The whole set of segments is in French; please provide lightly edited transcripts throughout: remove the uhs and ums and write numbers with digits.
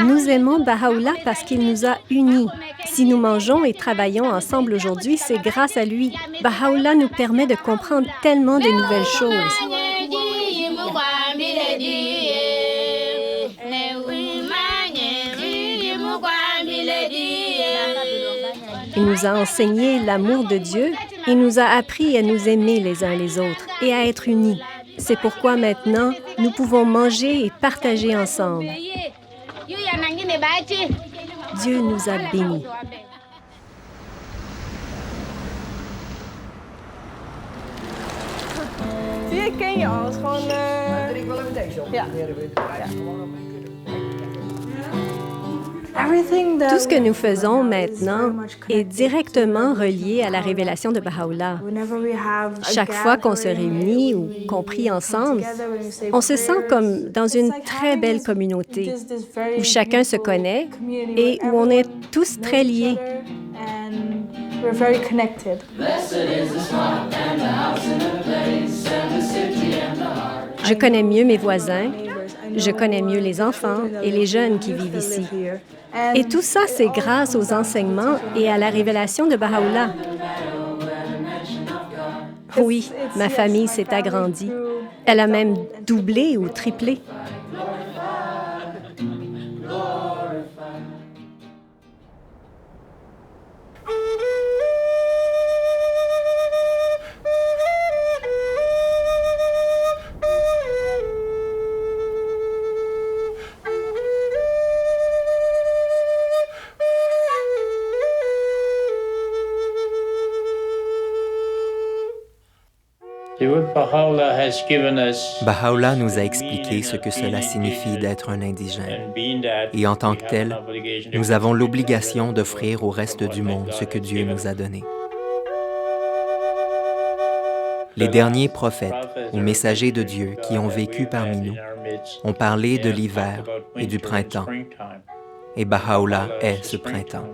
Nous aimons Baha'u'llah parce qu'il nous a unis. Si nous mangeons et travaillons ensemble aujourd'hui, c'est grâce à lui. Baha'u'llah nous permet de comprendre tellement de nouvelles choses. Il nous a enseigné l'amour de Dieu et nous a appris à nous aimer les uns les autres et à être unis. C'est pourquoi maintenant, nous pouvons manger et partager ensemble. Dieu nous a bénis. Tout ce que nous faisons maintenant est directement relié à la révélation de Baha'u'llah. Chaque fois qu'on se réunit ou qu'on prie ensemble, on se sent comme dans une très belle communauté où chacun se connaît et où on est tous très liés. Je connais mieux mes voisins, je connais mieux les enfants et les jeunes qui vivent ici. Et tout ça, c'est grâce aux enseignements et à la révélation de Baha'u'llah. Oui, ma famille s'est agrandie. Elle a même doublé ou triplé. Baha'u'llah nous a expliqué ce que cela signifie d'être un indigène. Et en tant que tel, nous avons l'obligation d'offrir au reste du monde ce que Dieu nous a donné. Les derniers prophètes ou messagers de Dieu qui ont vécu parmi nous ont parlé de l'hiver et du printemps. Et Baha'u'llah est ce printemps.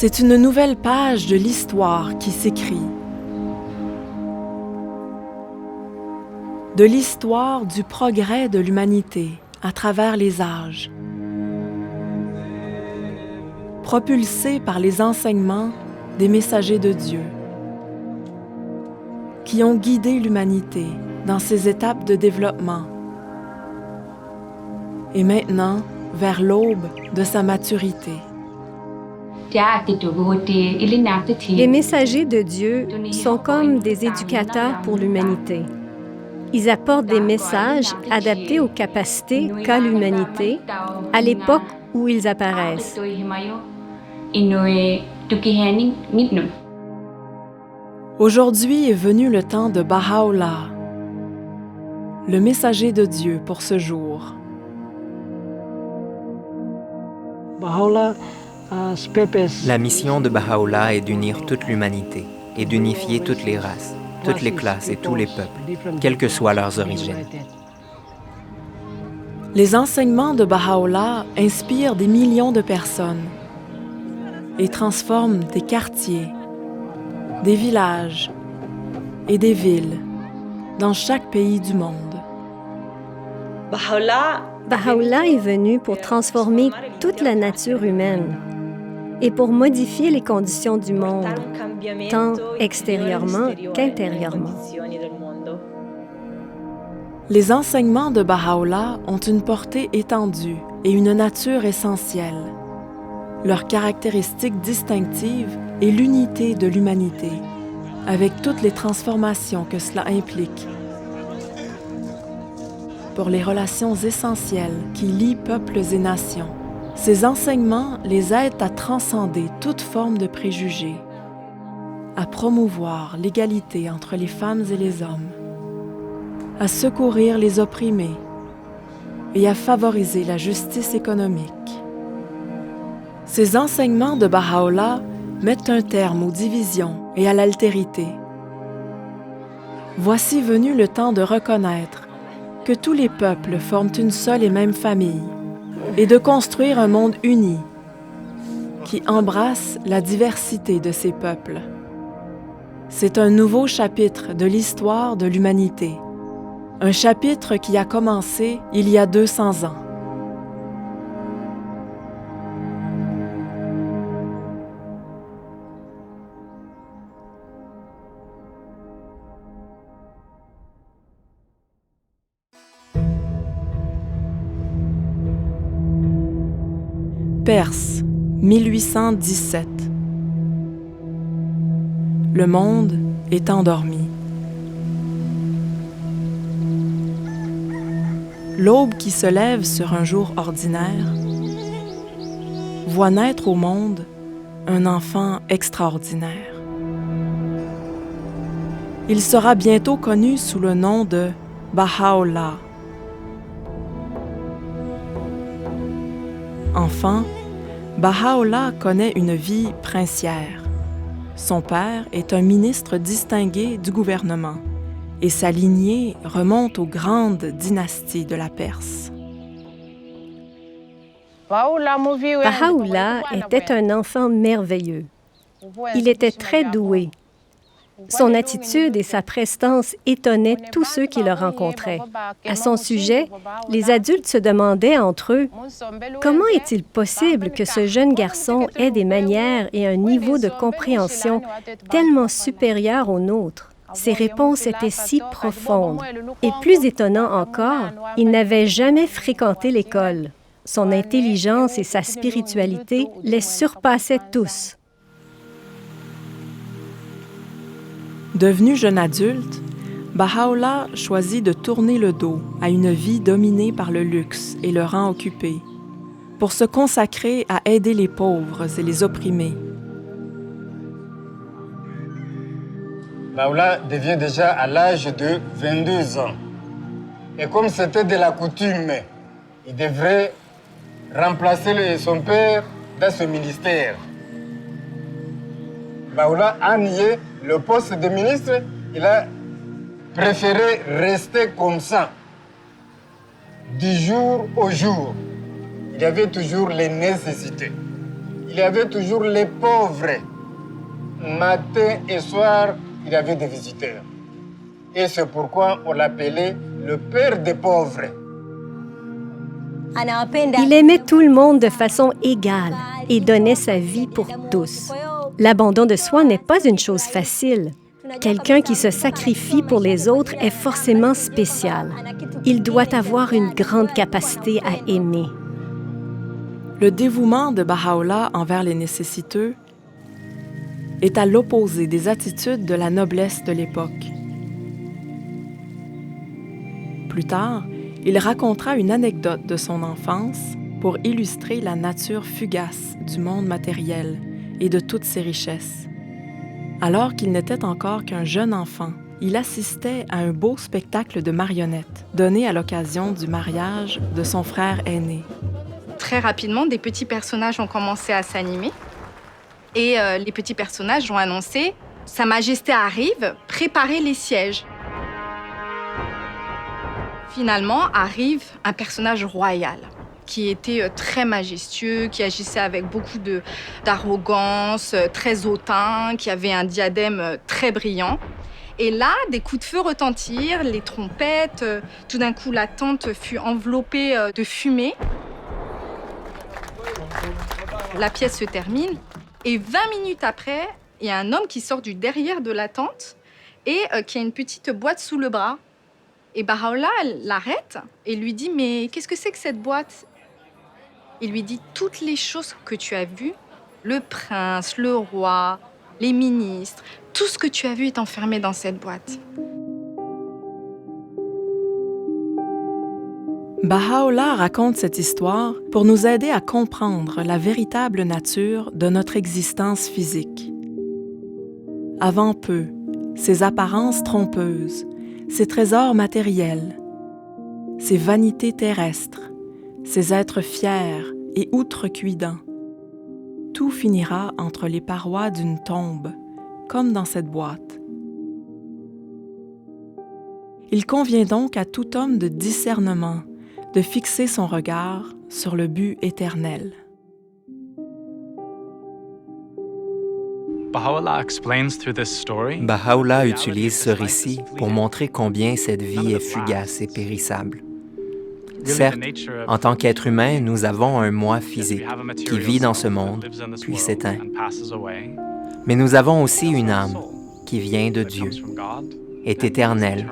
C'est une nouvelle page de l'histoire qui s'écrit. De l'histoire du progrès de l'humanité à travers les âges. Propulsée par les enseignements des messagers de Dieu, qui ont guidé l'humanité dans ses étapes de développement. Et maintenant, vers l'aube de sa maturité. Les messagers de Dieu sont comme des éducateurs pour l'humanité. Ils apportent des messages adaptés aux capacités qu'a l'humanité à l'époque où ils apparaissent. Aujourd'hui est venu le temps de Baha'u'llah, le messager de Dieu pour ce jour. La mission de Baha'u'llah est d'unir toute l'humanité et d'unifier toutes les races, toutes les classes et tous les peuples, quelles que soient leurs origines. Les enseignements de Baha'u'llah inspirent des millions de personnes et transforment des quartiers, des villages et des villes dans chaque pays du monde. Baha'u'llah est venu pour transformer toute la nature humaine et pour modifier les conditions du monde, tant extérieurement qu'intérieurement. Les enseignements de Baha'u'llah ont une portée étendue et une nature essentielle. Leur caractéristique distinctive est l'unité de l'humanité, avec toutes les transformations que cela implique. Pour les relations essentielles qui lient peuples et nations, ces enseignements les aident à transcender toute forme de préjugés, à promouvoir l'égalité entre les femmes et les hommes, à secourir les opprimés et à favoriser la justice économique. Ces enseignements de Baha'u'llah mettent un terme aux divisions et à l'altérité. Voici venu le temps de reconnaître que tous les peuples forment une seule et même famille et de construire un monde uni, qui embrasse la diversité de ces peuples. C'est un nouveau chapitre de l'histoire de l'humanité, un chapitre qui a commencé il y a 200 ans. Perse, 1817. Le monde est endormi. L'aube qui se lève sur un jour ordinaire voit naître au monde un enfant extraordinaire. Il sera bientôt connu sous le nom de Baha'u'llah. Enfant, Baha'u'llah connaît une vie princière. Son père est un ministre distingué du gouvernement et sa lignée remonte aux grandes dynasties de la Perse. Baha'u'llah était un enfant merveilleux. Il était très doué. Son attitude et sa prestance étonnaient tous ceux qui le rencontraient. À son sujet, les adultes se demandaient entre eux, « Comment est-il possible que ce jeune garçon ait des manières et un niveau de compréhension tellement supérieur aux nôtres? » Ses réponses étaient si profondes. Et plus étonnant encore, il n'avait jamais fréquenté l'école. Son intelligence et sa spiritualité les surpassaient tous. Devenu jeune adulte, Baha'u'llah choisit de tourner le dos à une vie dominée par le luxe et le rang occupé, pour se consacrer à aider les pauvres et les opprimés. Baha'u'llah devient déjà à l'âge de 22 ans. Et comme c'était de la coutume, il devrait remplacer son père dans ce ministère. Baha'u'llah a nié le poste de ministre, il a préféré rester comme ça, du jour au jour. Il y avait toujours les nécessités, il y avait toujours les pauvres. Matin et soir, il y avait des visiteurs. Et c'est pourquoi on l'appelait le père des pauvres. Il aimait tout le monde de façon égale et donnait sa vie pour tous. L'abandon de soi n'est pas une chose facile. Quelqu'un qui se sacrifie pour les autres est forcément spécial. Il doit avoir une grande capacité à aimer. Le dévouement de Baha'u'llah envers les nécessiteux est à l'opposé des attitudes de la noblesse de l'époque. Plus tard, il racontera une anecdote de son enfance pour illustrer la nature fugace du monde matériel et de toutes ses richesses. Alors qu'il n'était encore qu'un jeune enfant, il assistait à un beau spectacle de marionnettes donné à l'occasion du mariage de son frère aîné. Très rapidement, des petits personnages ont commencé à s'animer et les petits personnages ont annoncé « Sa Majesté arrive, préparez les sièges ». Finalement arrive un personnage royal qui était très majestueux, qui agissait avec beaucoup d'arrogance, très hautain, qui avait un diadème très brillant. Et là, des coups de feu retentirent, les trompettes, tout d'un coup la tente fut enveloppée de fumée. La pièce se termine et 20 minutes après, il y a un homme qui sort du derrière de la tente et qui a une petite boîte sous le bras. Et Baha'u'llah l'arrête et lui dit « Mais qu'est-ce que c'est que cette boîte ?» Il lui dit « Toutes les choses que tu as vues, le prince, le roi, les ministres, tout ce que tu as vu est enfermé dans cette boîte. » Baha'u'llah raconte cette histoire pour nous aider à comprendre la véritable nature de notre existence physique. Avant peu, ces apparences trompeuses, ces trésors matériels, ces vanités terrestres, ces êtres fiers et outrecuidants, tout finira entre les parois d'une tombe, comme dans cette boîte. Il convient donc à tout homme de discernement de fixer son regard sur le but éternel. Baha'u'llah utilise ce récit pour montrer combien cette vie est fugace et périssable. Certes, en tant qu'être humain, nous avons un moi physique qui vit dans ce monde, puis s'éteint. Mais nous avons aussi une âme qui vient de Dieu, est éternelle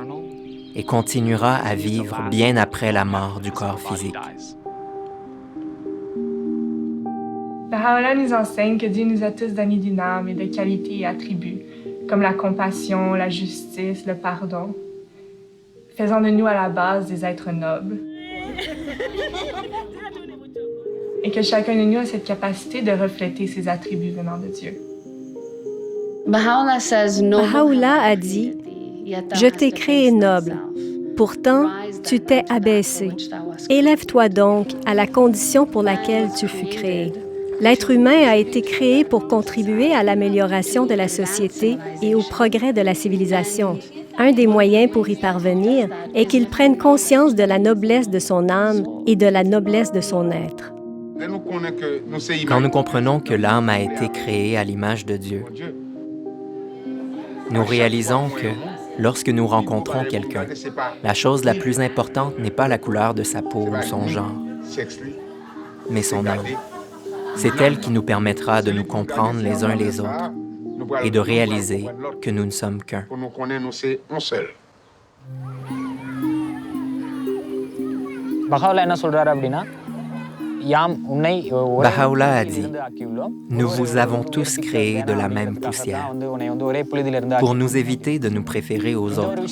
et continuera à vivre bien après la mort du corps physique. Baha'u'llah nous enseigne que Dieu nous a tous donné d'une âme et de qualités et attributs, comme la compassion, la justice, le pardon, faisant de nous à la base des êtres nobles. Et que chacun de nous a cette capacité de refléter ces attributs venant de Dieu. Baha'u'llah a dit « Je t'ai créé noble, pourtant tu t'es abaissé. Élève-toi donc à la condition pour laquelle tu fus créé. » L'être humain a été créé pour contribuer à l'amélioration de la société et au progrès de la civilisation. Un des moyens pour y parvenir est qu'il prenne conscience de la noblesse de son âme et de la noblesse de son être. Quand nous comprenons que l'âme a été créée à l'image de Dieu, nous réalisons que, lorsque nous rencontrons quelqu'un, la chose la plus importante n'est pas la couleur de sa peau ou son genre, mais son âme. C'est elle qui nous permettra de nous comprendre les uns les autres et de réaliser que nous ne sommes qu'un. Baha'u'llah a dit « Nous vous avons tous créés de la même poussière pour nous éviter de nous préférer aux autres. »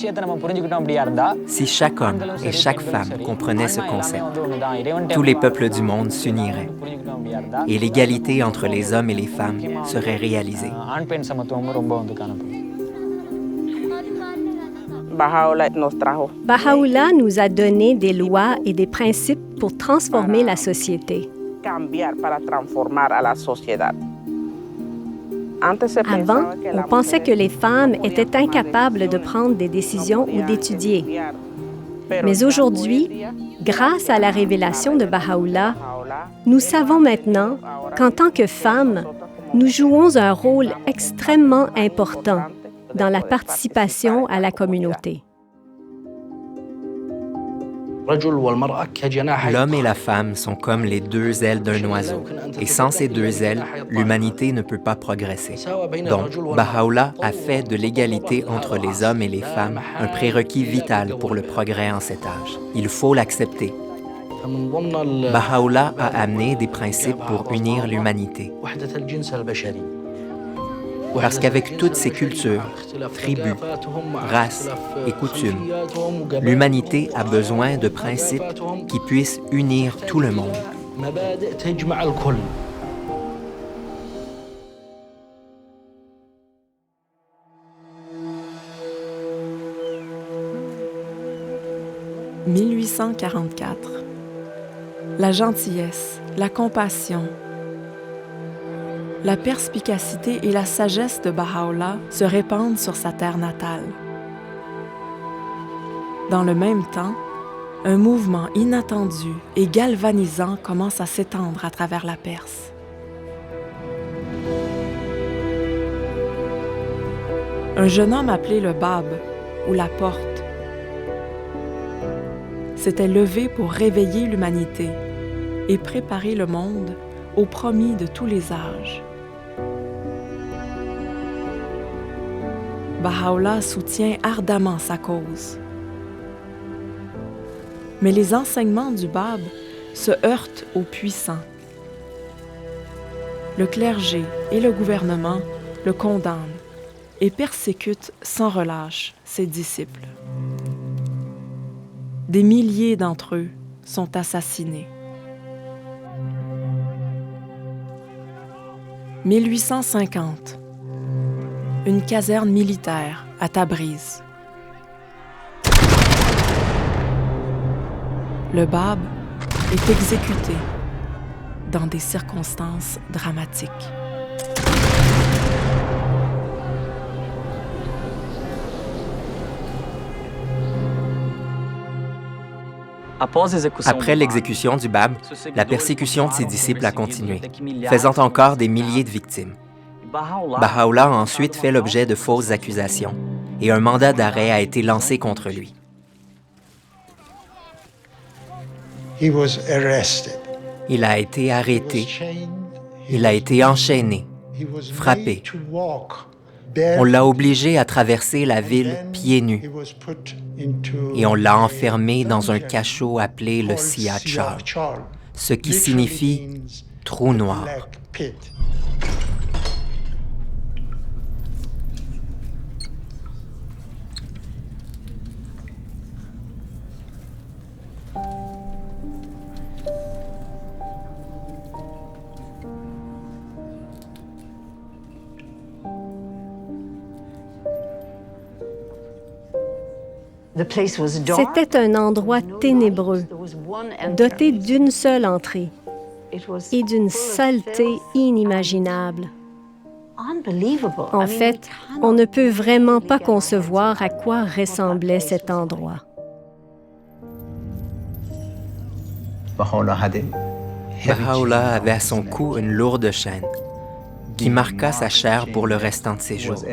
Si chaque homme et chaque femme comprenaient ce concept, tous les peuples du monde s'uniraient et l'égalité entre les hommes et les femmes serait réalisée. Baha'u'llah nous a donné des lois et des principes pour transformer la société. Avant, on pensait que les femmes étaient incapables de prendre des décisions ou d'étudier. Mais aujourd'hui, grâce à la révélation de Baha'u'llah, nous savons maintenant qu'en tant que femmes, nous jouons un rôle extrêmement important dans la participation à la communauté. L'homme et la femme sont comme les deux ailes d'un oiseau, et sans ces deux ailes, l'humanité ne peut pas progresser. Donc, Baha'u'llah a fait de l'égalité entre les hommes et les femmes un prérequis vital pour le progrès en cet âge. Il faut l'accepter. Baha'u'llah a amené des principes pour unir l'humanité. Parce qu'avec toutes ces cultures, tribus, races et coutumes, l'humanité a besoin de principes qui puissent unir tout le monde. « 1844. La gentillesse, la compassion, la perspicacité et la sagesse de Baha'u'llah se répandent sur sa terre natale. Dans le même temps, un mouvement inattendu et galvanisant commence à s'étendre à travers la Perse. Un jeune homme appelé le Bab, ou la porte, s'était levé pour réveiller l'humanité et préparer le monde au promis de tous les âges. Baha'u'llah soutient ardemment sa cause. Mais les enseignements du Bab se heurtent aux puissants. Le clergé et le gouvernement le condamnent et persécutent sans relâche ses disciples. Des milliers d'entre eux sont assassinés. 1850. Une caserne militaire à Tabriz. Le Bab est exécuté dans des circonstances dramatiques. Après l'exécution du Bab, la persécution de ses disciples a continué, faisant encore des milliers de victimes. Baha'u'llah a ensuite fait l'objet de fausses accusations et un mandat d'arrêt a été lancé contre lui. Il a été arrêté, il a été enchaîné, frappé. On l'a obligé à traverser la ville pieds nus et on l'a enfermé dans un cachot appelé le Siyah-Chal, ce qui signifie « trou noir ». C'était un endroit ténébreux, doté d'une seule entrée et d'une saleté inimaginable. En fait, on ne peut vraiment pas concevoir à quoi ressemblait cet endroit. Baha'u'llah avait à son cou une lourde chaîne qui marqua sa chair pour le restant de ses jours.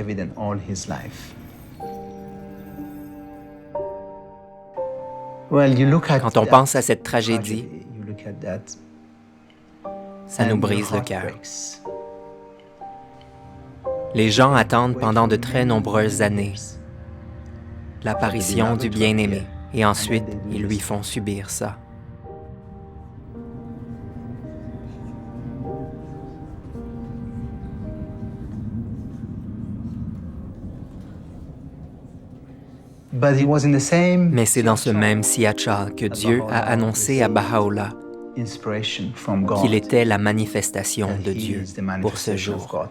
Quand on pense à cette tragédie, ça nous brise le cœur. Les gens attendent pendant de très nombreuses années l'apparition du bien-aimé et ensuite ils lui font subir ça. Mais c'est dans ce même Siyah-Chal que Dieu a annoncé à Baha'u'llah qu'il était la manifestation de Dieu pour ce jour.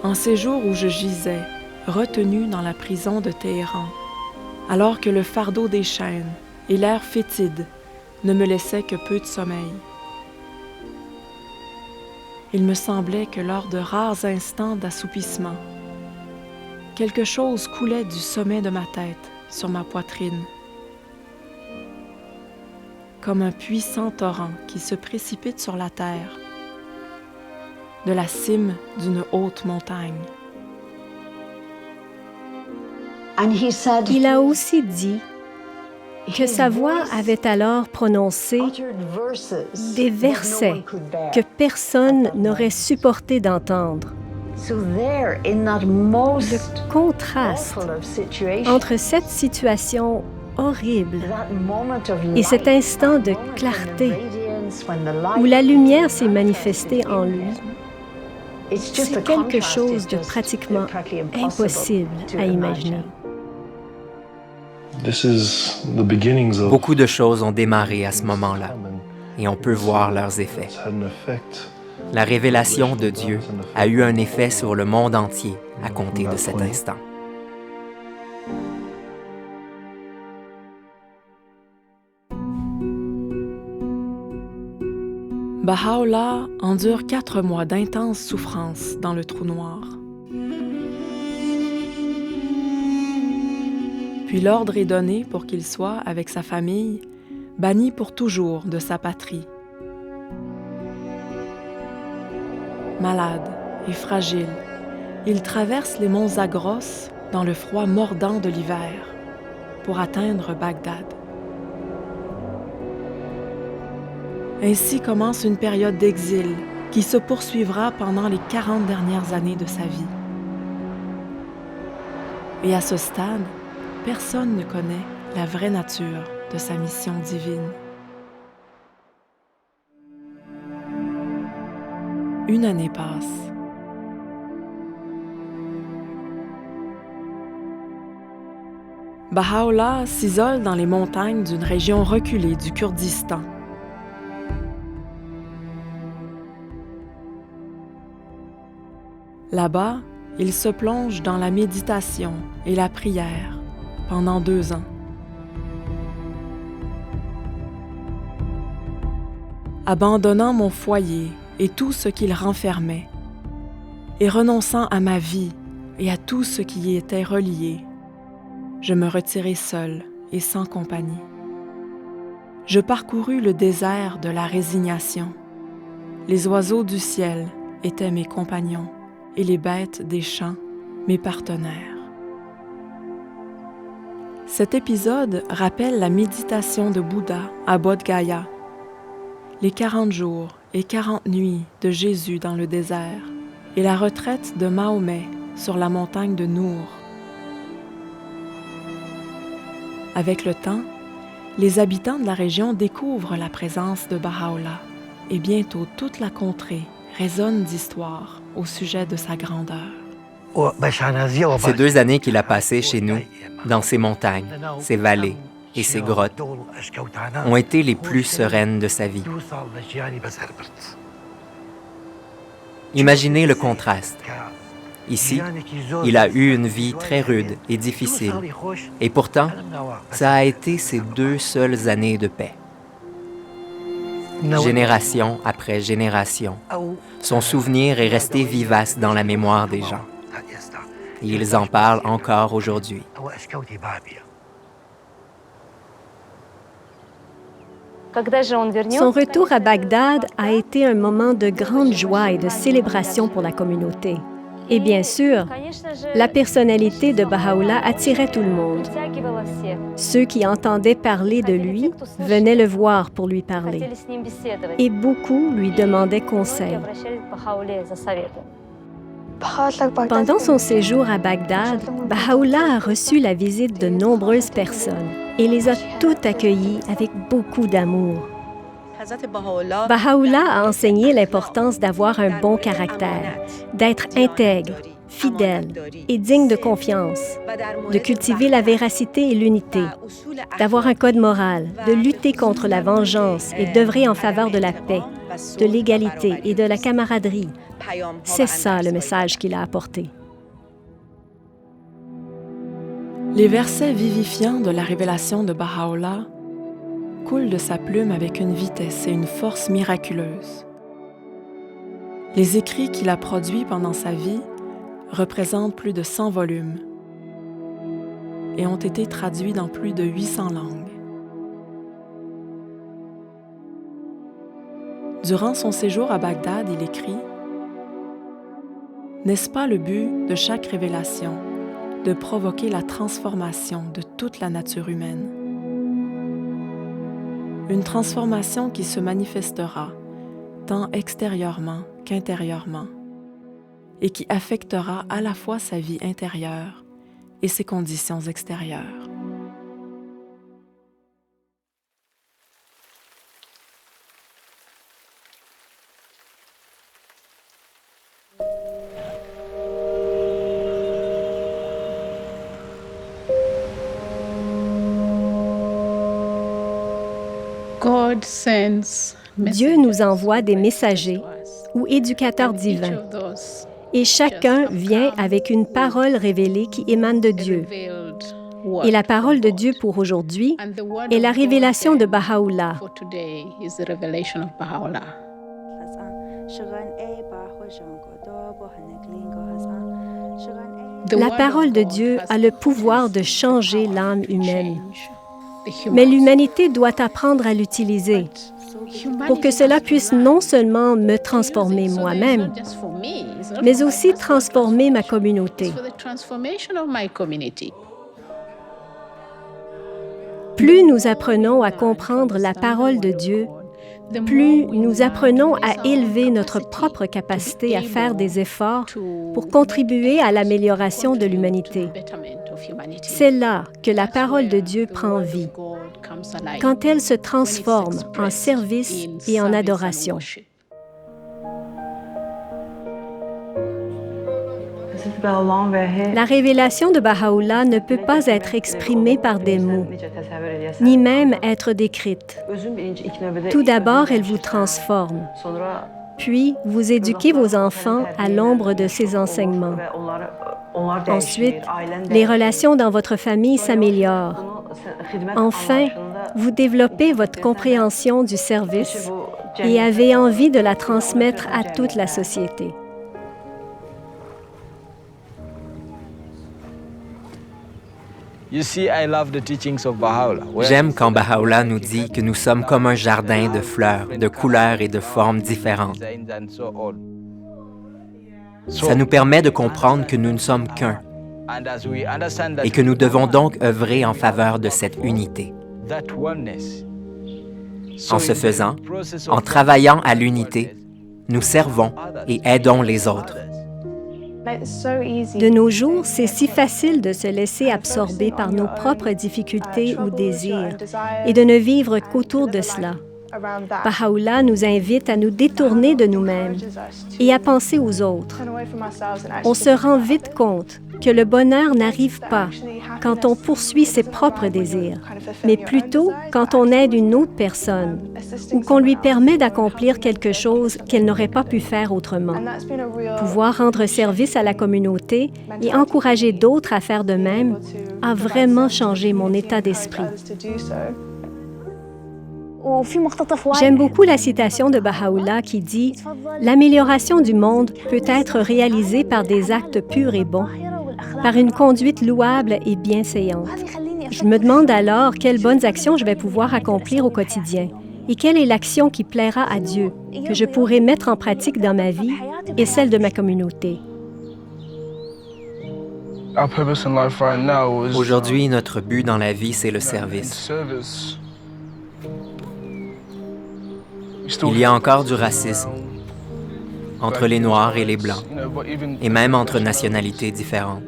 En ces jours où je gisais, retenu dans la prison de Téhéran, alors que le fardeau des chaînes et l'air fétide ne me laissaient que peu de sommeil, il me semblait que lors de rares instants d'assoupissement, quelque chose coulait du sommet de ma tête sur ma poitrine, comme un puissant torrent qui se précipite sur la terre, de la cime d'une haute montagne. Il a aussi dit que sa voix avait alors prononcé des versets que personne n'aurait supporté d'entendre. Le contraste entre cette situation horrible et cet instant de clarté où la lumière s'est manifestée en lui, c'est quelque chose de pratiquement impossible à imaginer. Beaucoup de choses ont démarré à ce moment-là, et on peut voir leurs effets. La révélation de Dieu a eu un effet sur le monde entier à compter de cet instant. Baha'u'llah endure 4 mois d'intenses souffrances dans le trou noir. Puis l'ordre est donné pour qu'il soit, avec sa famille, banni pour toujours de sa patrie. Malade et fragile, il traverse les monts Zagros dans le froid mordant de l'hiver pour atteindre Bagdad. Ainsi commence une période d'exil qui se poursuivra pendant les 40 dernières années de sa vie. Et à ce stade, personne ne connaît la vraie nature de sa mission divine. Une année passe. Baha'u'llah s'isole dans les montagnes d'une région reculée du Kurdistan. Là-bas, il se plonge dans la méditation et la prière pendant 2 ans. Abandonnant mon foyer et tout ce qu'il renfermait, et renonçant à ma vie et à tout ce qui y était relié, je me retirai seul et sans compagnie. Je parcourus le désert de la résignation. Les oiseaux du ciel étaient mes compagnons et les bêtes des champs mes partenaires. Cet épisode rappelle la méditation de Bouddha à Bodh Gaya, les 40 jours et 40 nuits de Jésus dans le désert et la retraite de Mahomet sur la montagne de Nour. Avec le temps, les habitants de la région découvrent la présence de Baha'u'llah et bientôt toute la contrée résonne d'histoires au sujet de sa grandeur. Ces 2 années qu'il a passées chez nous, dans ces montagnes, ces vallées et ces grottes, ont été les plus sereines de sa vie. Imaginez le contraste. Ici, il a eu une vie très rude et difficile, et pourtant, ça a été ses 2 seules années de paix. Génération après génération, son souvenir est resté vivace dans la mémoire des gens. Et ils en parlent encore aujourd'hui. Son retour à Bagdad a été un moment de grande joie et de célébration pour la communauté. Et bien sûr, la personnalité de Baha'u'llah attirait tout le monde. Ceux qui entendaient parler de lui venaient le voir pour lui parler. Et beaucoup lui demandaient conseil. Pendant son séjour à Bagdad, Baha'u'llah a reçu la visite de nombreuses personnes et les a toutes accueillies avec beaucoup d'amour. Baha'u'llah a enseigné l'importance d'avoir un bon caractère, d'être intègre, fidèle et digne de confiance, de cultiver la véracité et l'unité, d'avoir un code moral, de lutter contre la vengeance et d'œuvrer en faveur de la paix, de l'égalité et de la camaraderie. C'est ça le message qu'il a apporté. Les versets vivifiants de la révélation de Baha'u'llah coulent de sa plume avec une vitesse et une force miraculeuses. Les écrits qu'il a produits pendant sa vie représentent plus de 100 volumes et ont été traduits dans plus de 800 langues. Durant son séjour à Bagdad, il écrit « N'est-ce pas le but de chaque révélation de provoquer la transformation de toute la nature humaine? Une transformation qui se manifestera tant extérieurement qu'intérieurement et qui affectera à la fois sa vie intérieure et ses conditions extérieures. » Dieu nous envoie des messagers ou éducateurs divins, et chacun vient avec une parole révélée qui émane de Dieu. Et la parole de Dieu pour aujourd'hui est la révélation de Baha'u'llah. La parole de Dieu a le pouvoir de changer l'âme humaine. Mais l'humanité doit apprendre à l'utiliser pour que cela puisse non seulement me transformer moi-même, mais aussi transformer ma communauté. Plus nous apprenons à comprendre la parole de Dieu, plus nous apprenons à élever notre propre capacité à faire des efforts pour contribuer à l'amélioration de l'humanité. C'est là que la parole de Dieu prend vie, quand elle se transforme en service et en adoration. La révélation de Baha'u'llah ne peut pas être exprimée par des mots, ni même être décrite. Tout d'abord, elle vous transforme. Puis, vous éduquez vos enfants à l'ombre de ses enseignements. Ensuite, les relations dans votre famille s'améliorent. Enfin, vous développez votre compréhension du service et avez envie de la transmettre à toute la société. J'aime quand Baha'u'llah nous dit que nous sommes comme un jardin de fleurs, de couleurs et de formes différentes. Ça nous permet de comprendre que nous ne sommes qu'un et que nous devons donc œuvrer en faveur de cette unité. En ce faisant, en travaillant à l'unité, nous servons et aidons les autres. De nos jours, c'est si facile de se laisser absorber par nos propres difficultés ou désirs et de ne vivre qu'autour de cela. Baha'u'llah nous invite à nous détourner de nous-mêmes et à penser aux autres. On se rend vite compte que le bonheur n'arrive pas quand on poursuit ses propres désirs, mais plutôt quand on aide une autre personne ou qu'on lui permet d'accomplir quelque chose qu'elle n'aurait pas pu faire autrement. Pouvoir rendre service à la communauté et encourager d'autres à faire de même a vraiment changé mon état d'esprit. J'aime beaucoup la citation de Baha'u'llah qui dit « L'amélioration du monde peut être réalisée par des actes purs et bons, par une conduite louable et bienséante. » Je me demande alors quelles bonnes actions je vais pouvoir accomplir au quotidien et quelle est l'action qui plaira à Dieu, que je pourrai mettre en pratique dans ma vie et celle de ma communauté. Aujourd'hui, notre but dans la vie, c'est le service. Il y a encore du racisme entre les Noirs et les Blancs, et même entre nationalités différentes.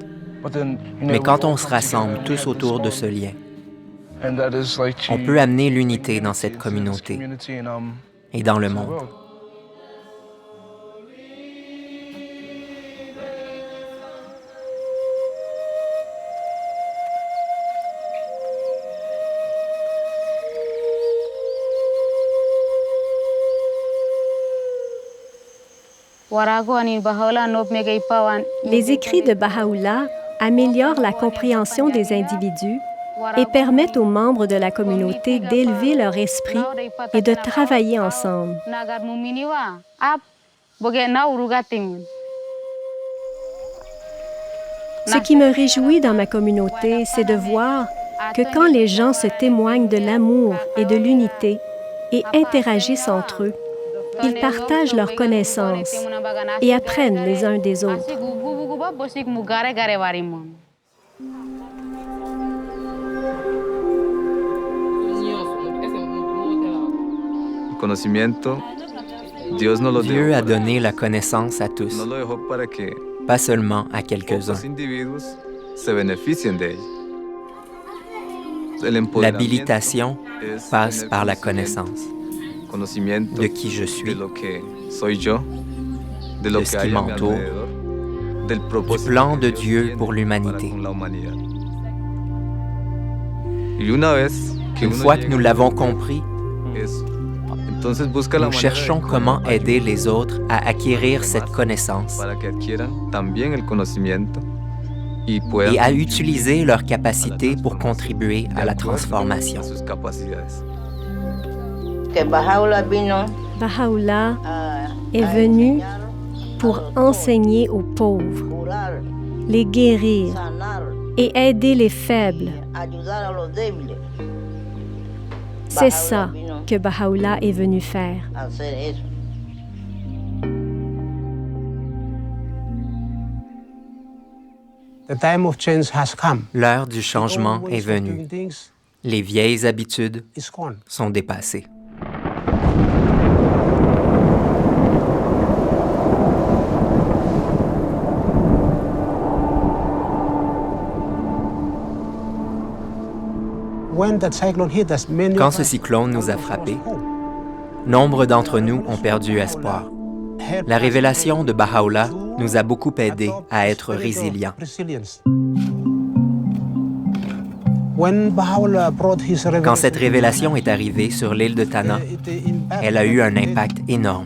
Mais quand on se rassemble tous autour de ce lien, on peut amener l'unité dans cette communauté et dans le monde. Les écrits de Baha'u'llah améliorent la compréhension des individus et permettent aux membres de la communauté d'élever leur esprit et de travailler ensemble. Ce qui me réjouit dans ma communauté, c'est de voir que quand les gens se témoignent de l'amour et de l'unité et interagissent entre eux, ils partagent leurs connaissances et apprennent les uns des autres. Dieu a donné la connaissance à tous, pas seulement à quelques-uns. L'habilitation passe par la connaissance de qui je suis, de ce qui m'entoure, du plan de Dieu pour l'humanité. Une fois que nous l'avons compris, nous cherchons comment aider les autres à acquérir cette connaissance et à utiliser leurs capacités pour contribuer à la transformation. Baha'u'llah est venu pour enseigner aux pauvres, les guérir et aider les faibles. C'est ça que Baha'u'llah est venu faire. L'heure du changement est venue. Les vieilles habitudes sont dépassées. Quand ce cyclone nous a frappés, nombre d'entre nous ont perdu espoir. La révélation de Baha'u'llah nous a beaucoup aidés à être résilients. Quand cette révélation est arrivée sur l'île de Tanna, elle a eu un impact énorme.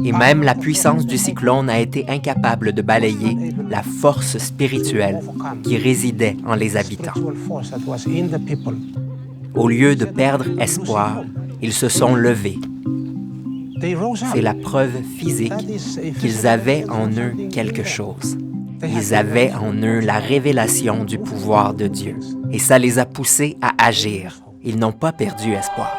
Et même la puissance du cyclone a été incapable de balayer la force spirituelle qui résidait en les habitants. Au lieu de perdre espoir, ils se sont levés C'est la preuve physique qu'ils avaient en eux quelque chose. Ils avaient en eux la révélation du pouvoir de Dieu. Et ça les a poussés à agir. Ils n'ont pas perdu espoir.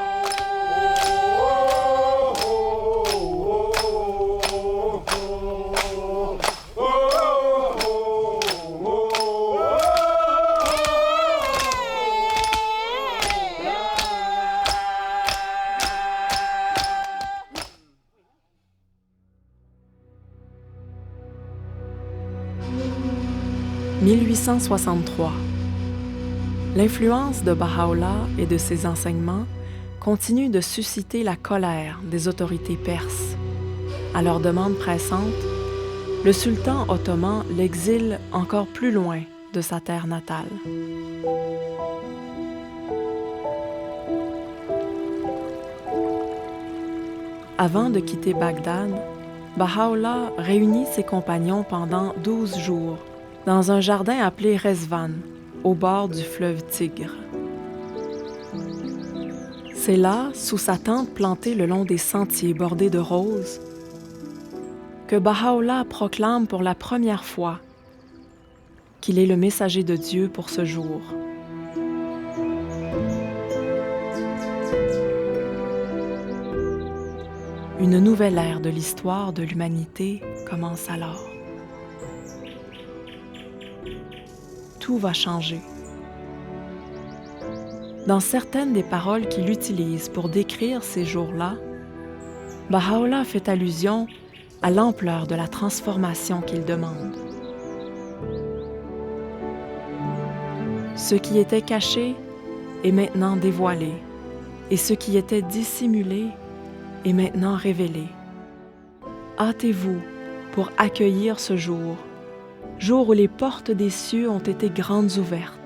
« 1863. L'influence de Baha'u'llah et de ses enseignements continue de susciter la colère des autorités perses. À leur demande pressante, le sultan ottoman l'exile encore plus loin de sa terre natale. Avant de quitter Bagdad, Baha'u'llah réunit ses compagnons pendant 12 jours dans un jardin appelé Rezvan, au bord du fleuve Tigre. C'est là, sous sa tente plantée le long des sentiers bordés de roses, que Baha'u'llah proclame pour la première fois qu'il est le messager de Dieu pour ce jour. Une nouvelle ère de l'histoire de l'humanité commence alors. Tout va changer. Dans certaines des paroles qu'il utilise pour décrire ces jours-là, Baha'u'llah fait allusion à l'ampleur de la transformation qu'il demande. Ce qui était caché est maintenant dévoilé, et ce qui était dissimulé est maintenant révélé. Hâtez-vous pour accueillir ce jour, jour où les portes des cieux ont été grandes ouvertes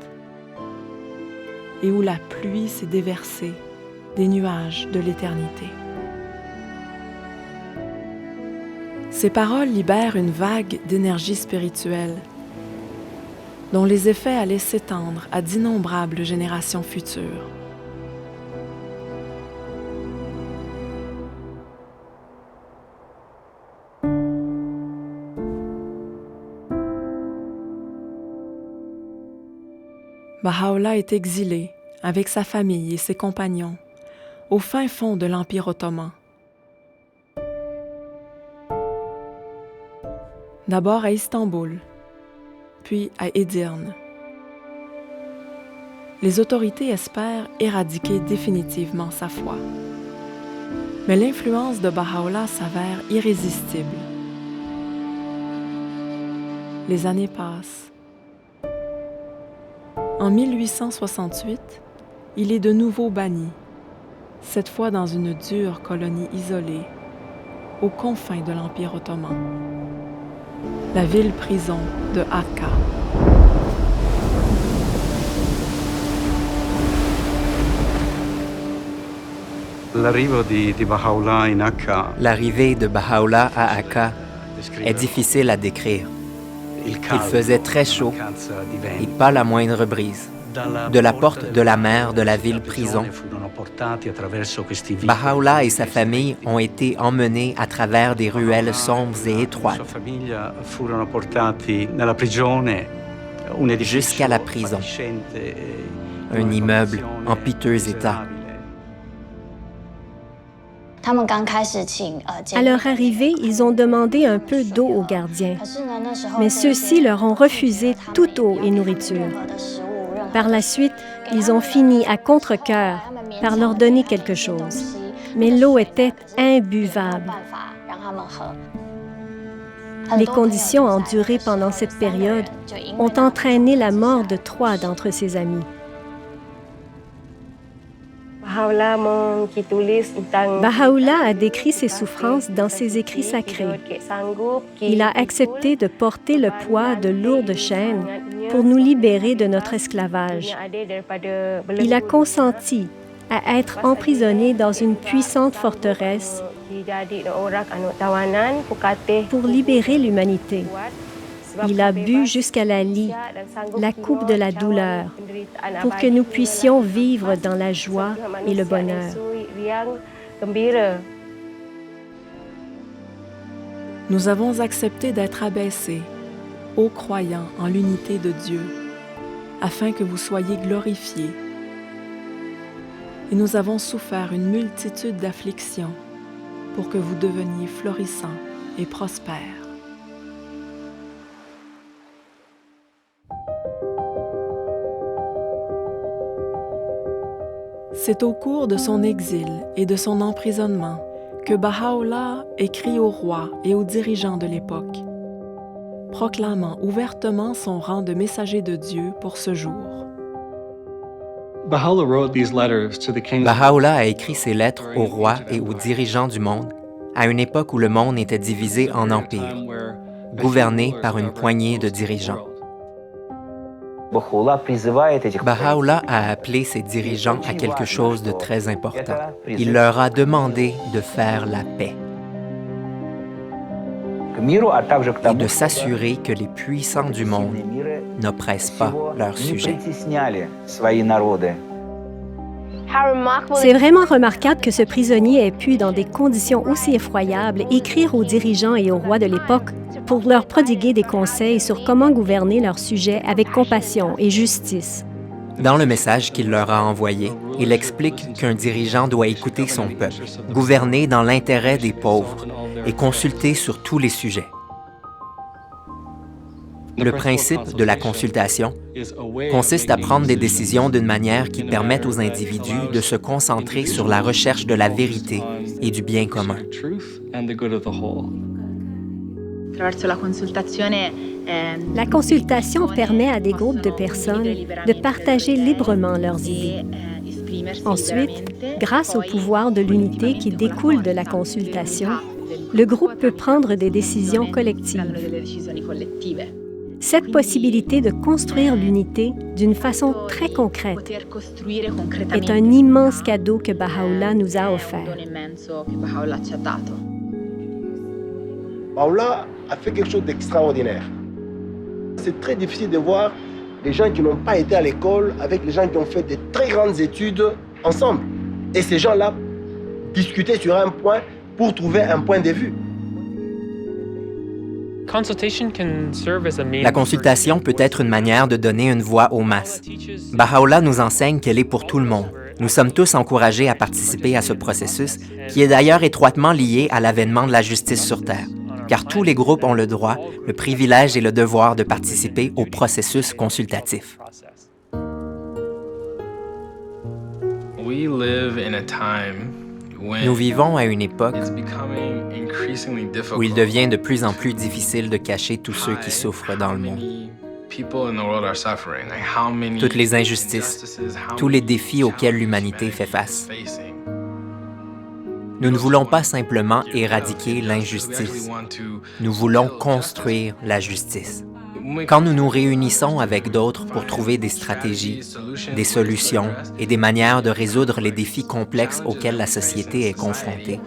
et où la pluie s'est déversée des nuages de l'éternité. Ces paroles libèrent une vague d'énergie spirituelle dont les effets allaient s'étendre à d'innombrables générations futures. Baha'u'llah est exilé avec sa famille et ses compagnons au fin fond de l'Empire ottoman. D'abord à Istanbul, puis à Edirne. Les autorités espèrent éradiquer définitivement sa foi. Mais l'influence de Baha'u'llah s'avère irrésistible. Les années passent. En 1868, il est de nouveau banni, cette fois dans une dure colonie isolée, aux confins de l'Empire ottoman, la ville-prison de Akka. L'arrivée de Baha'u'llah à Akka est difficile à décrire. Il faisait très chaud et pas la moindre brise. De la porte de la mer de la ville-prison, Baha'u'llah et sa famille ont été emmenés à travers des ruelles sombres et étroites jusqu'à la prison, un immeuble en piteux état. À leur arrivée, ils ont demandé un peu d'eau aux gardiens, mais ceux-ci leur ont refusé toute eau et nourriture. Par la suite, ils ont fini à contre-cœur par leur donner quelque chose, mais l'eau était imbuvable. Les conditions endurées pendant cette période ont entraîné la mort de 3 d'entre ses amis. Baha'u'llah a décrit ses souffrances dans ses écrits sacrés. Il a accepté de porter le poids de lourdes chaînes pour nous libérer de notre esclavage. Il a consenti à être emprisonné dans une puissante forteresse pour libérer l'humanité. Il a bu jusqu'à la lie, la coupe de la douleur, pour que nous puissions vivre dans la joie et le bonheur. Nous avons accepté d'être abaissés, ô croyants en l'unité de Dieu, afin que vous soyez glorifiés. Et nous avons souffert une multitude d'afflictions pour que vous deveniez florissants et prospères. C'est au cours de son exil et de son emprisonnement que Baha'u'llah écrit aux rois et aux dirigeants de l'époque, proclamant ouvertement son rang de messager de Dieu pour ce jour. Baha'u'llah a écrit ces lettres aux rois et aux dirigeants du monde à une époque où le monde était divisé en empires, gouverné par une poignée de dirigeants. Baha'u'llah a appelé ses dirigeants à quelque chose de très important. Il leur a demandé de faire la paix et de s'assurer que les puissants du monde n'oppressent pas leurs sujets. C'est vraiment remarquable que ce prisonnier ait pu, dans des conditions aussi effroyables, écrire aux dirigeants et aux rois de l'époque pour leur prodiguer des conseils sur comment gouverner leurs sujets avec compassion et justice. Dans le message qu'il leur a envoyé, il explique qu'un dirigeant doit écouter son peuple, gouverner dans l'intérêt des pauvres et consulter sur tous les sujets. Le principe de la consultation consiste à prendre des décisions d'une manière qui permette aux individus de se concentrer sur la recherche de la vérité et du bien commun. La consultation permet à des groupes de personnes de partager librement leurs idées. Ensuite, grâce au pouvoir de l'unité qui découle de la consultation, le groupe peut prendre des décisions collectives. Cette possibilité de construire l'unité d'une façon très concrète est un immense cadeau que Baha'u'llah nous a offert. Baha'u'llah a fait quelque chose d'extraordinaire. C'est très difficile de voir les gens qui n'ont pas été à l'école avec les gens qui ont fait de très grandes études ensemble. Et ces gens-là discutaient sur un point pour trouver un point de vue. La consultation peut être une manière de donner une voix aux masses. Baha'u'llah nous enseigne qu'elle est pour tout le monde. Nous sommes tous encouragés à participer à ce processus, qui est d'ailleurs étroitement lié à l'avènement de la justice sur Terre, car tous les groupes ont le droit, le privilège et le devoir de participer au processus consultatif. Nous vivons à une époque où il devient de plus en plus difficile de cacher tous ceux qui souffrent dans le monde. Toutes les injustices, tous les défis auxquels l'humanité fait face. Nous ne voulons pas simplement éradiquer l'injustice. Nous voulons construire la justice. Quand nous nous réunissons avec d'autres pour trouver des stratégies, des solutions et des manières de résoudre les défis complexes auxquels la société est confrontée,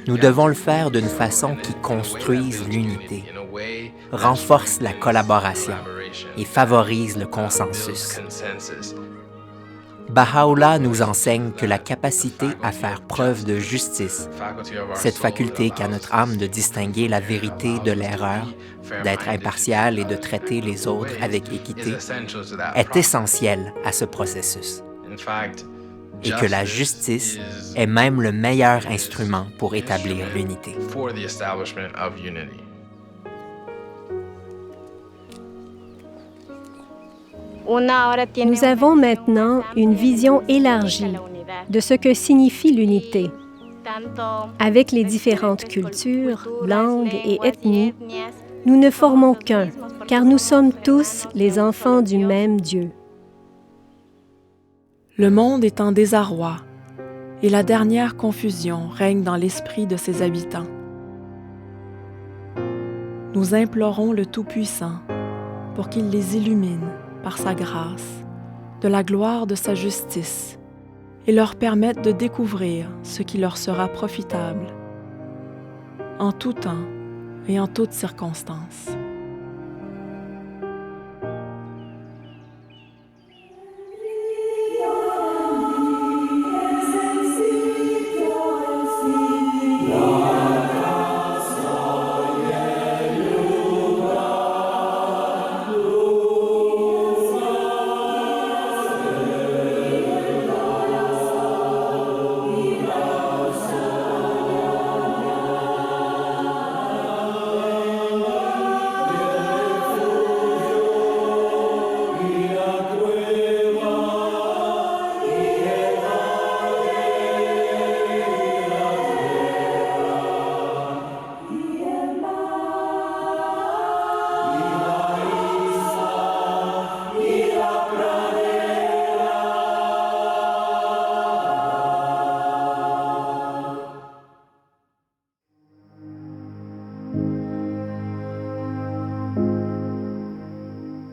nous devons le faire d'une façon qui construise l'unité, renforce la collaboration et favorise le consensus. Baha'u'llah nous enseigne que la capacité à faire preuve de justice, cette faculté qu'a notre âme de distinguer la vérité de l'erreur, d'être impartial et de traiter les autres avec équité, est essentielle à ce processus. Et que la justice est même le meilleur instrument pour établir l'unité. Nous avons maintenant une vision élargie de ce que signifie l'unité. Avec les différentes cultures, langues et ethnies, nous ne formons qu'un, car nous sommes tous les enfants du même Dieu. Le monde est en désarroi et la dernière confusion règne dans l'esprit de ses habitants. Nous implorons le Tout-Puissant pour qu'il les illumine par sa grâce, de la gloire de sa justice, et leur permette de découvrir ce qui leur sera profitable, en tout temps et en toutes circonstances.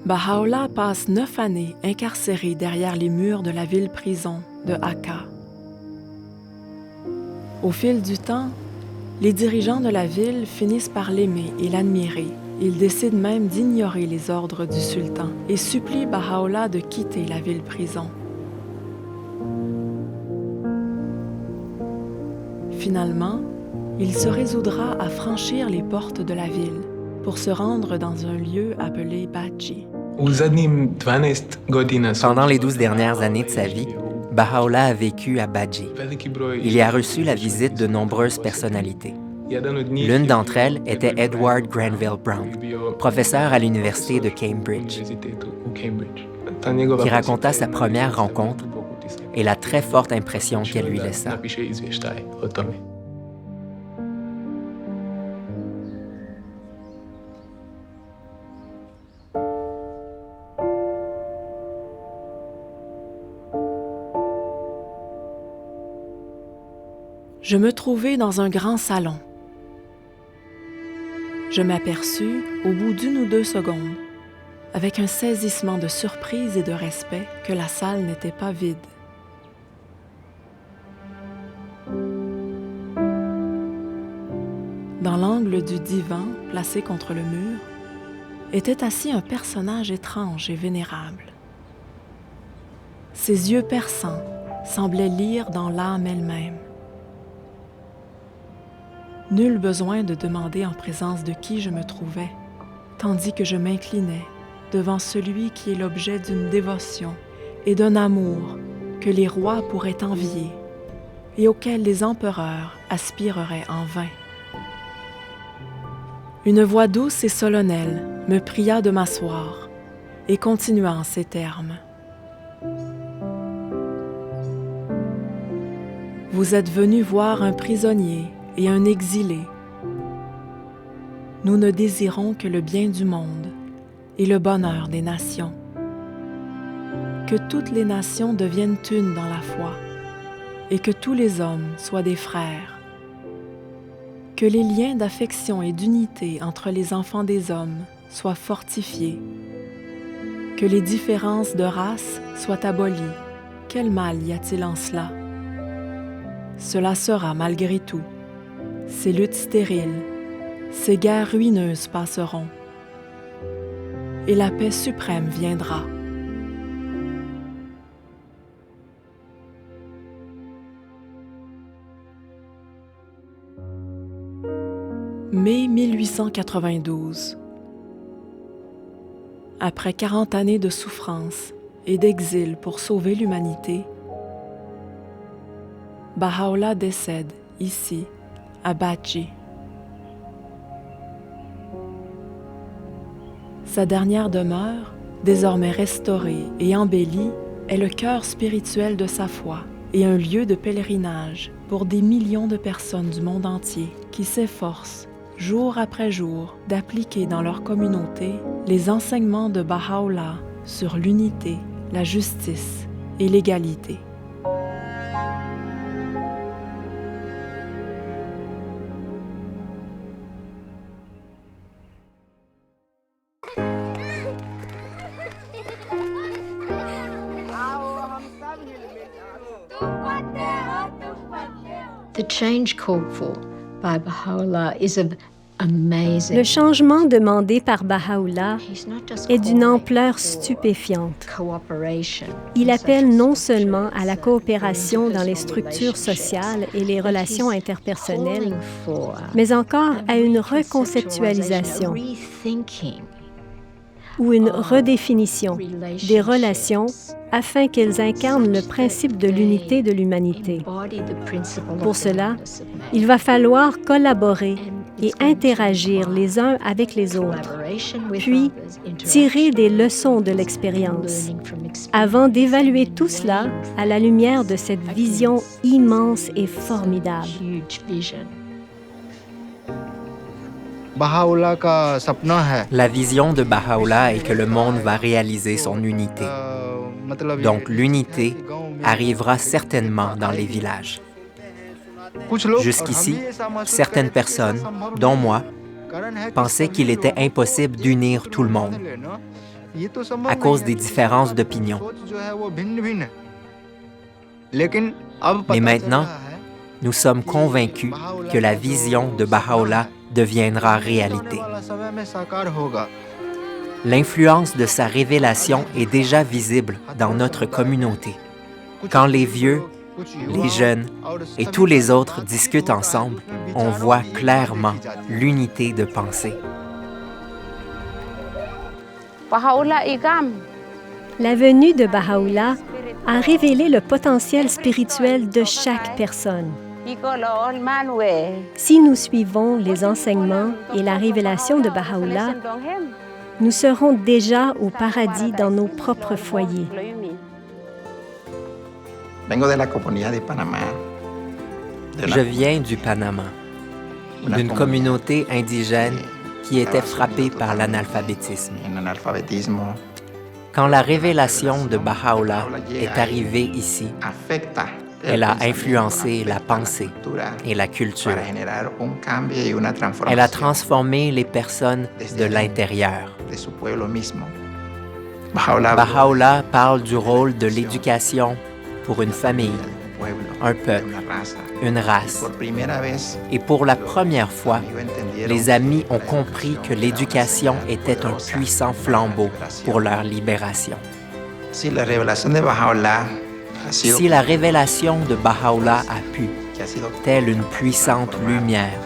Baha'u'llah passe 9 années incarcéré derrière les murs de la ville-prison de Akka. Au fil du temps, les dirigeants de la ville finissent par l'aimer et l'admirer. Ils décident même d'ignorer les ordres du sultan et supplient Baha'u'llah de quitter la ville-prison. Finalement, il se résoudra à franchir les portes de la ville pour se rendre dans un lieu appelé Baji. Pendant les 12 dernières années de sa vie, Baha'u'llah a vécu à Baji. Il y a reçu la visite de nombreuses personnalités. L'une d'entre elles était Edward Granville Brown, professeur à l'université de Cambridge, qui raconta sa première rencontre et la très forte impression qu'elle lui laissa. Je me trouvais dans un grand salon. Je m'aperçus, au bout d'1 ou 2 secondes, avec un saisissement de surprise et de respect, que la salle n'était pas vide. Dans l'angle du divan, placé contre le mur, était assis un personnage étrange et vénérable. Ses yeux perçants semblaient lire dans l'âme elle-même. Nul besoin de demander en présence de qui je me trouvais, tandis que je m'inclinais devant celui qui est l'objet d'une dévotion et d'un amour que les rois pourraient envier et auquel les empereurs aspireraient en vain. Une voix douce et solennelle me pria de m'asseoir et continua en ces termes. « Vous êtes venu voir un prisonnier et un exilé. Nous ne désirons que le bien du monde et le bonheur des nations. Que toutes les nations deviennent une dans la foi et que tous les hommes soient des frères. Que les liens d'affection et d'unité entre les enfants des hommes soient fortifiés. Que les différences de race soient abolies. Quel mal y a-t-il en cela? Cela sera malgré tout. Ces luttes stériles, ces guerres ruineuses passeront, et la paix suprême viendra. Mai 1892. Après 40 années de souffrance et d'exil pour sauver l'humanité, Baha'u'llah décède ici, à Baji. Sa dernière demeure, désormais restaurée et embellie, est le cœur spirituel de sa foi et un lieu de pèlerinage pour des millions de personnes du monde entier qui s'efforcent, jour après jour, d'appliquer dans leur communauté les enseignements de Baha'u'llah sur l'unité, la justice et l'égalité. Le changement demandé par Baha'u'llah est d'une ampleur stupéfiante. Il appelle non seulement à la coopération dans les structures sociales et les relations interpersonnelles, mais encore à une reconceptualisation ou une redéfinition des relations afin qu'elles incarnent le principe de l'unité de l'humanité. Pour cela, il va falloir collaborer et interagir les uns avec les autres, puis tirer des leçons de l'expérience, avant d'évaluer tout cela à la lumière de cette vision immense et formidable. La vision de Baha'u'llah est que le monde va réaliser son unité. Donc l'unité arrivera certainement dans les villages. Jusqu'ici, certaines personnes, dont moi, pensaient qu'il était impossible d'unir tout le monde. à cause des différences d'opinion. Mais maintenant, nous sommes convaincus que la vision de Baha'u'llah deviendra réalité. L'influence de sa révélation est déjà visible dans notre communauté. Quand les vieux, les jeunes et tous les autres discutent ensemble, on voit clairement l'unité de pensée. La venue de Baha'u'llah a révélé le potentiel spirituel de chaque personne. Si nous suivons les enseignements et la révélation de Baha'u'llah, nous serons déjà au paradis dans nos propres foyers. Je viens du Panama, d'une communauté indigène qui était frappée par l'analphabétisme. Quand la révélation de Baha'u'llah est arrivée ici, elle a influencé la pensée et la culture. Elle a transformé les personnes de l'intérieur. Baha'u'llah parle du rôle de l'éducation pour une famille, un peuple, une race. Et pour la première fois, les amis ont compris que l'éducation était un puissant flambeau pour leur libération. Si la révélation de Baha'u'llah a pu, telle une puissante lumière,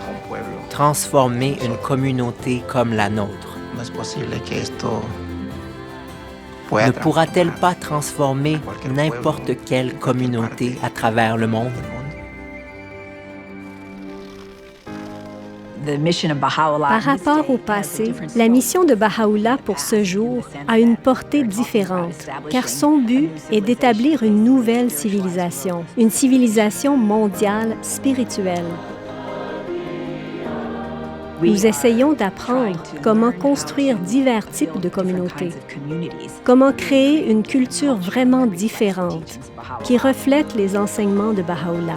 transformer une communauté comme la nôtre, ne pourra-t-elle pas transformer n'importe quelle communauté à travers le monde? Par rapport au passé, la mission de Baha'u'llah pour ce jour a une portée différente, car son but est d'établir une nouvelle civilisation, une civilisation mondiale spirituelle. Nous essayons d'apprendre comment construire divers types de communautés, comment créer une culture vraiment différente qui reflète les enseignements de Baha'u'llah.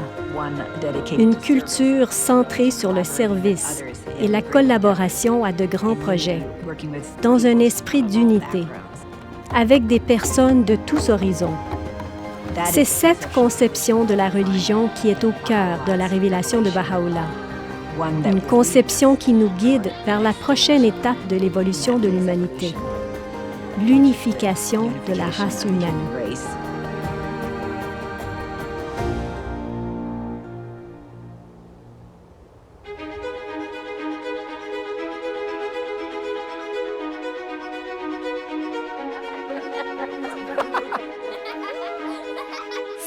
Une culture centrée sur le service et la collaboration à de grands projets, dans un esprit d'unité, avec des personnes de tous horizons. C'est cette conception de la religion qui est au cœur de la révélation de Baha'u'llah. Une conception qui nous guide vers la prochaine étape de l'évolution de l'humanité, l'unification de la race humaine.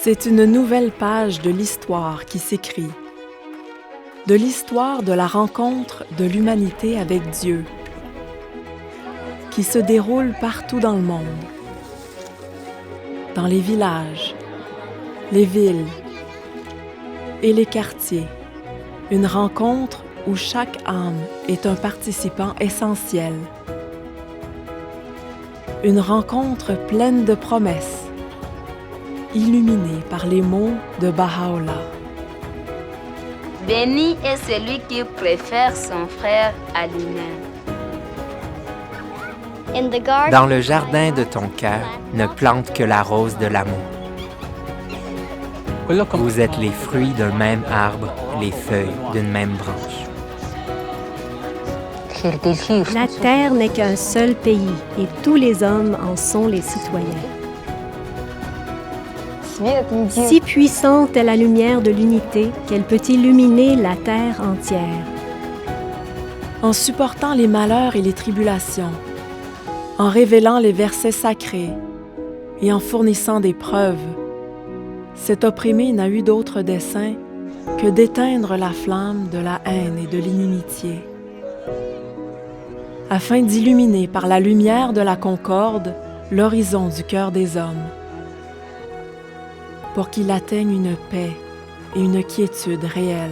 C'est une nouvelle page de l'histoire qui s'écrit. De l'histoire de la rencontre de l'humanité avec Dieu, qui se déroule partout dans le monde, dans les villages, les villes et les quartiers. Une rencontre où chaque âme est un participant essentiel. Une rencontre pleine de promesses, illuminée par les mots de Baha'u'llah. Béni est celui qui préfère son frère à lui-même. Dans le jardin de ton cœur, ne plante que la rose de l'amour. Vous êtes les fruits d'un même arbre, les feuilles d'une même branche. La terre n'est qu'un seul pays et tous les hommes en sont les citoyens. Si puissante est la lumière de l'unité qu'elle peut illuminer la terre entière. En supportant les malheurs et les tribulations, en révélant les versets sacrés et en fournissant des preuves, cet opprimé n'a eu d'autre dessein que d'éteindre la flamme de la haine et de l'inimitié, afin d'illuminer par la lumière de la concorde l'horizon du cœur des hommes, pour qu'il atteigne une paix et une quiétude réelle.